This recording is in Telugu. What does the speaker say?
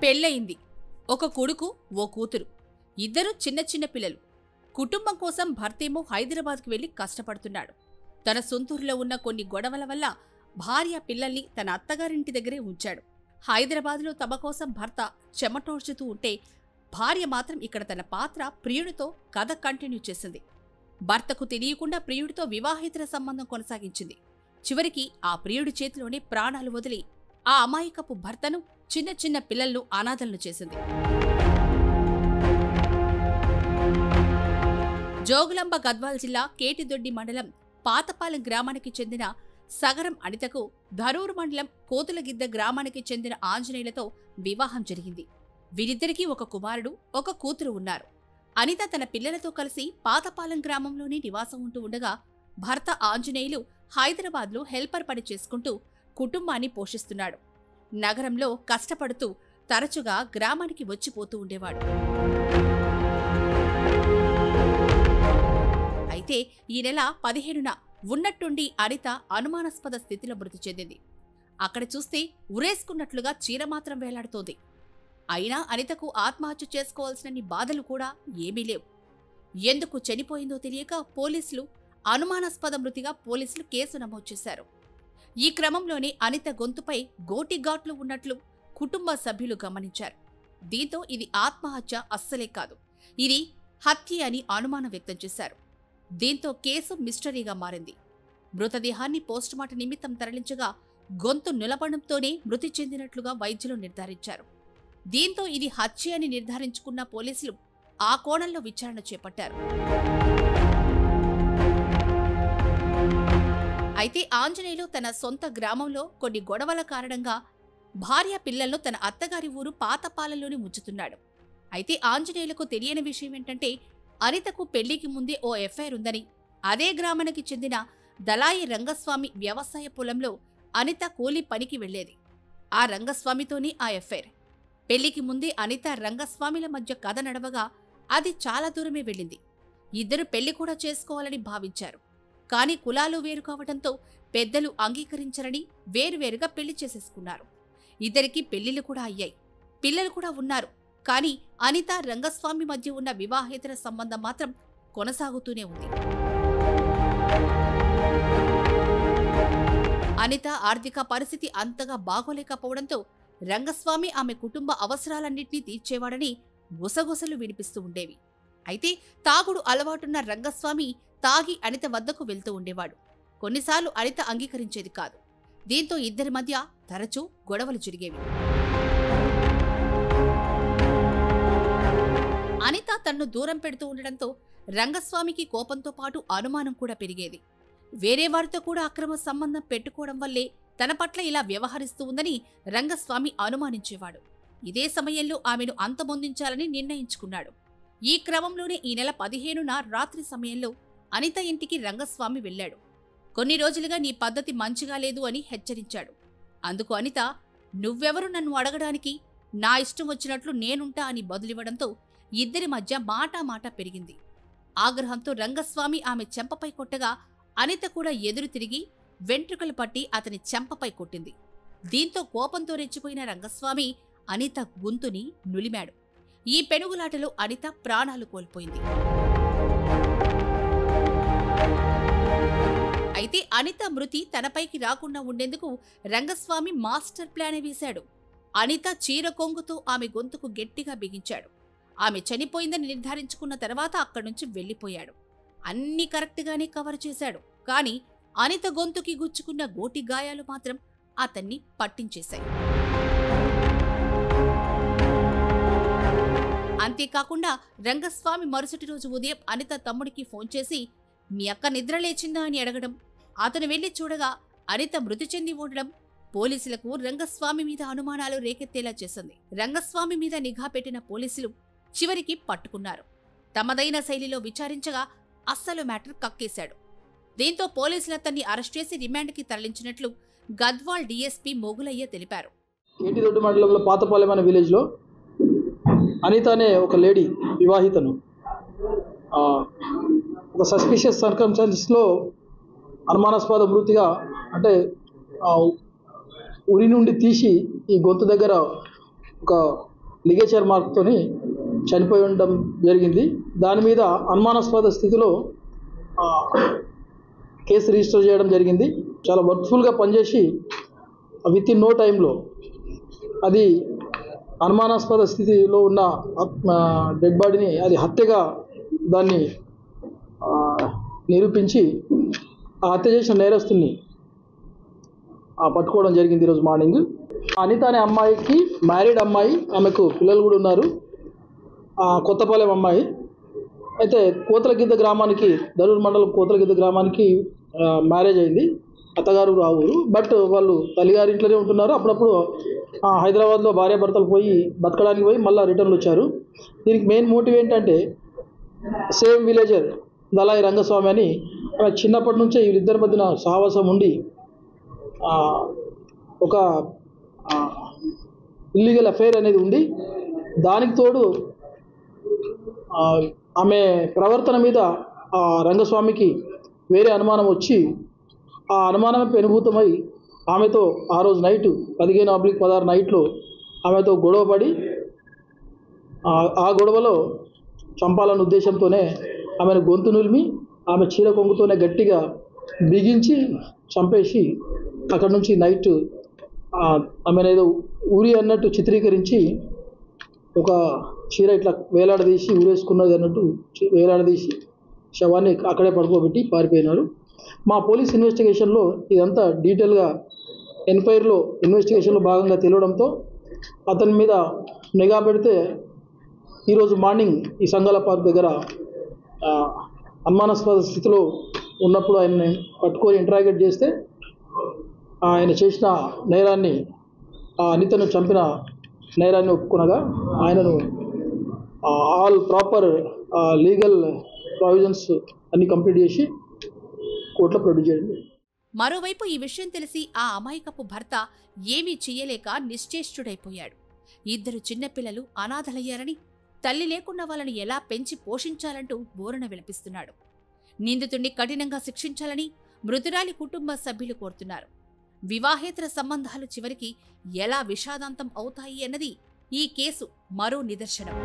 పెళ్ళయింది. ఒక కొడుకు, ఓ కూతురు. ఇద్దరు చిన్న చిన్న పిల్లలు. కుటుంబం కోసం భర్తేమో హైదరాబాద్కు వెళ్లి కష్టపడుతున్నాడు. తన సొంతూరులో ఉన్న కొన్ని గొడవల వల్ల భార్య పిల్లల్ని తన అత్తగారింటి దగ్గరే ఉంచాడు. హైదరాబాద్లో తమ కోసం భర్త చెమటోడ్చుతూ ఉంటే భార్య మాత్రం ఇక్కడ తన పాత్ర ప్రియుడితో కథ కంటిన్యూ చేసింది. భర్తకు తెలియకుండా ప్రియుడితో వివాహేతర సంబంధం కొనసాగించింది. చివరికి ఆ ప్రియుడి చేతిలోనే ప్రాణాలు వదిలి ఆ అమాయకపు భర్తను, చిన్న చిన్న పిల్లలను అనాథలను చేసింది. జోగులాంబ గద్వాల్ జిల్లా కేటిదొడ్డి మండలం పాతపాలెం గ్రామానికి చెందిన సగరం అనితకు ధరూరు మండలం కోతులగిద్ద గ్రామానికి చెందిన ఆంజనేయులతో వివాహం జరిగింది. వీరిద్దరికీ ఒక కుమారుడు, ఒక కూతురు ఉన్నారు. అనిత తన పిల్లలతో కలిసి పాతపాలెం గ్రామంలోనే నివాసం ఉంటూ ఉండగా భర్త ఆంజనేయులు హైదరాబాద్లో హెల్పర్ పని చేసుకుంటూ కుటుంబాన్ని పోషిస్తున్నాడు. నగరంలో కష్టపడుతూ తరచుగా గ్రామానికి వచ్చిపోతూ ఉండేవాడు. అయితే ఈ నెల 15న ఉన్నట్టుండి అనిత అనుమానాస్పద స్థితిలో మృతి చెందింది. అక్కడ చూస్తే ఉరేసుకున్నట్లుగా చీర మాత్రం వేలాడుతోంది. అయినా అనితకు ఆత్మహత్య చేసుకోవాల్సినన్ని బాధలు కూడా ఏమీ లేవు. ఎందుకు చనిపోయిందో తెలియక అనుమానాస్పద మృతిగా పోలీసులు కేసు నమోదు చేశారు. ఈ క్రమంలోనే అనిత గొంతుపై గోటిఘాట్లు ఉన్నట్లు కుటుంబ సభ్యులు గమనించారు. దీంతో ఇది ఆత్మహత్య అస్సలే కాదు, ఇది హత్య అని అనుమానం వ్యక్తం చేశారు. దీంతో కేసు మిస్టరీగా మారింది. మృతదేహాన్ని పోస్టుమార్టం నిమిత్తం తరలించగా గొంతు నిలబడంతోనే మృతి చెందినట్లుగా వైద్యులు నిర్ధారించారు. దీంతో ఇది హత్య అని నిర్ధారించుకున్న పోలీసులు ఆ కోణంలో విచారణ చేపట్టారు. అయితే ఆంజనేయులు తన సొంత గ్రామంలో కొన్ని గొడవల కారణంగా భార్య పిల్లలను తన అత్తగారి ఊరు పాతపాలెంలోనే ఉంచుతున్నాడు. అయితే ఆంజనేయులకు తెలియని విషయం ఏంటంటే అనితకు పెళ్లికి ముందే ఓ ఎఫ్ఐఆర్ ఉందని, అదే గ్రామానికి చెందిన దళాయి రంగస్వామి వ్యవసాయ పొలంలో అనిత కూలీ పనికి వెళ్లేది. ఆ రంగస్వామితోనే ఆ ఎఫ్ఐఆర్. పెళ్లికి ముందే అనిత రంగస్వామిల మధ్య కథ నడవగా అది చాలా దూరమే వెళ్ళింది. ఇద్దరు పెళ్లి కూడా చేసుకోవాలని భావించారు. కానీ కులాలు వేరు కావడంతో పెద్దలు అంగీకరించరని వేరువేరుగా పెళ్లి చేసేసుకున్నారు. ఇద్దరికి పెళ్లిళ్లు కూడా అయ్యాయి, పిల్లలు కూడా ఉన్నారు. కానీ అనిత రంగస్వామి మధ్య ఉన్న వివాహేతర సంబంధం మాత్రం కొనసాగుతూనే ఉంది. అనిత ఆర్థిక పరిస్థితి అంతగా బాగోలేకపోవడంతో రంగస్వామి ఆమె కుటుంబ అవసరాలన్నింటినీ తీర్చేవాడని గుసగుసలు వినిపిస్తూ ఉండేవి. అయితే తాగుడు అలవాటున్న రంగస్వామి తాగి అనిత వద్దకు వెళ్తూ ఉండేవాడు. కొన్నిసార్లు అనిత అంగీకరించేది కాదు. దీంతో ఇద్దరి మధ్య తరచూ గొడవలు జరిగేవి. అనిత తన్ను దూరం పెడుతూ ఉండడంతో రంగస్వామికి కోపంతో పాటు అనుమానం కూడా పెరిగేది. వేరే వారితో కూడా అక్రమ సంబంధం పెట్టుకోవడం వల్లే తన పట్ల ఇలా వ్యవహరిస్తూ ఉందని రంగస్వామి అనుమానించేవాడు. ఇదే సమయంలో ఆమెను అంతమొందించాలని నిర్ణయించుకున్నాడు. ఈ క్రమంలోనే ఈ నెల 15న రాత్రి సమయంలో అనిత ఇంటికి రంగస్వామి వెళ్లాడు. కొన్ని రోజులుగా నీ పద్ధతి మంచిగా లేదు అని హెచ్చరించాడు. అందుకు అనిత, నువ్వెవరు నన్ను అడగడానికి, నా ఇష్టం వచ్చినట్లు నేనుంటా అని బదులివ్వడంతో ఇద్దరి మధ్య మాటా పెరిగింది. ఆగ్రహంతో రంగస్వామి ఆమె చెంపపై కొట్టగా అనిత కూడా ఎదురు తిరిగి వెంట్రుకలు పట్టి అతని చెంపపై కొట్టింది. దీంతో కోపంతో రెచ్చిపోయిన రంగస్వామి అనిత గొంతుని నులిమాడు. ఈ పెనుగులాటలో అనిత ప్రాణాలు కోల్పోయింది. అయితే అనిత మృతి తనపైకి రాకుండా ఉండేందుకు రంగస్వామి మాస్టర్ ప్లానే వేశాడు. అనిత చీర కొంగుతో ఆమె గొంతుకు గట్టిగా బిగించాడు. ఆమె చనిపోయిందని నిర్ధారించుకున్న తర్వాత అక్కడి నుంచి వెళ్లిపోయాడు. అన్నీ కరెక్ట్గానే కవర్ చేశాడు. కానీ అనిత గొంతుకి గుచ్చుకున్న గోటి గాయాలు మాత్రం అతన్ని పట్టించేశాయి. అంతేకాకుండా రంగస్వామి మరుసటి రోజు ఉదయం అనిత తమ్ముడికి ఫోన్ చేసి మీ అక్క నిద్ర లేచిందా అని అడగడం, అతను వెళ్లి చూడగా అనిత మృతి చెంది ఉండడం పోలీసులకు రంగస్వామి మీద అనుమానాలు రేకెత్తేలా చేసింది. రంగస్వామి మీద నిఘా పెట్టిన పోలీసులు చివరికి పట్టుకున్నారు. తమదైన శైలిలో విచారించగా అస్సలు మ్యాటర్ కక్కేశాడు. దీంతో పోలీసులు అతన్ని అరెస్ట్ చేసి రిమాండ్కి తరలించినట్లు గద్వాల్ డీఎస్పీ మొగులయ్య తెలిపారు. కేటిదొడ్డి మండలంలో పాతపాలెం అనే విలేజ్లో అనిత అనే ఒక లేడీ వివాహితను ఒక సస్పిషియస్ సర్కమ్స్టాన్సెస్లో అనుమానాస్పద మృతిగా, అంటే ఉరి నుండి తీసి ఈ గొంతు దగ్గర ఒక లిగేచర్ మార్క్తోని చనిపోయి ఉండడం జరిగింది. దాని మీద అనుమానాస్పద స్థితిలో కేసు రిజిస్టర్ చేయడం జరిగింది. చాలా వర్క్ఫుల్గా పనిచేసి విత్ ఇన్ నో టైంలో అది అనుమానాస్పద స్థితిలో ఉన్న డెడ్ బాడీని అది హత్యగా దాన్ని నిరూపించి ఆ హత్య చేసిన నేరస్తుని పట్టుకోవడం జరిగింది ఈరోజు మార్నింగ్. అనిత అనే అమ్మాయికి మ్యారీడ్ అమ్మాయి, ఆమెకు పిల్లలు కూడా ఉన్నారు. కొత్తపాలెం అమ్మాయి అయితే కోతలగిద్ద గ్రామానికి, దరూర్ మండలం కోతలగిద్ద గ్రామానికి మ్యారేజ్ అయింది. అత్తగారు రావురు, బట్ వాళ్ళు తల్లిగారింట్లోనే ఉంటున్నారు. అప్పుడప్పుడు హైదరాబాద్లో భార్యాభర్తలు పోయి బతకడానికి పోయి మళ్ళీ రిటర్న్ వచ్చారు. దీనికి మెయిన్ మోటివ్ ఏంటంటే సేమ్ విలేజర్ దళాయి రంగస్వామి అని చిన్నప్పటి నుంచే వీళ్ళిద్దరి మధ్యన సహవాసం ఉండి ఒక ఇల్లీగల్ అఫైర్ అనేది ఉంది. దానికి తోడు ఆమె ప్రవర్తన మీద రంగస్వామికి వేరే అనుమానం వచ్చి ఆ అనుమానమే పెనుభూతమై ఆమెతో ఆ రోజు నైటు 15/16 నైట్లో ఆమెతో గొడవపడి ఆ గొడవలో చంపాలన్న ఉద్దేశంతోనే ఆమెను గొంతు నులిమి ఆమె చీర కొంగుతోనే గట్టిగా బిగించి చంపేసి అక్కడ నుంచి నైట్ ఆమెను ఏదో ఊరి అన్నట్టు చిత్రీకరించి ఒక చీర ఇట్లా వేలాడదీసి ఊరేసుకున్నది అన్నట్టు వేలాడదీసి శవాన్ని అక్కడే పడుకోబెట్టి పారిపోయినారు. మా పోలీస్ ఇన్వెస్టిగేషన్లో ఇదంతా డీటెయిల్గా ఇన్వెస్టిగేషన్లో భాగంగా తెలియడంతో అతని మీద నిఘా పెడితే ఈరోజు మార్నింగ్ ఈ సంగాల పార్క్ దగ్గర అనుమానాస్పద స్థితిలో ఉన్నప్పుడు ఆయన్ని పట్టుకొని ఇంట్రాగేట్ చేస్తే ఆయన చేసిన నేరాన్ని, అనితను చంపిన నేరాన్ని ఒప్పుకొనగా ఆయనను ఆల్ ప్రాపర్ లీగల్ ప్రొవిజన్స్ అన్ని కంప్లీట్ చేసి కోర్టులో ప్రొడ్యూస్ చేయండి. మరోవైపు ఈ విషయం తెలిసి ఆ అమాయకపు భర్త ఏమీ చెయ్యలేక నిశ్చేష్టుడైపోయాడు. 2 చిన్నపిల్లలు అనాథలయ్యారని, తల్లి లేకున్న వాళ్ళని ఎలా పెంచి పోషించాలంటూ బోరణ విలపిస్తున్నాడు. నిందితుడిని కఠినంగా శిక్షించాలని మృతురాలి కుటుంబ సభ్యులు కోరుతున్నారు. వివాహేతర సంబంధాలు చివరికి ఎలా విషాదాంతం అవుతాయి అన్నది ఈ కేసు మరో నిదర్శనం.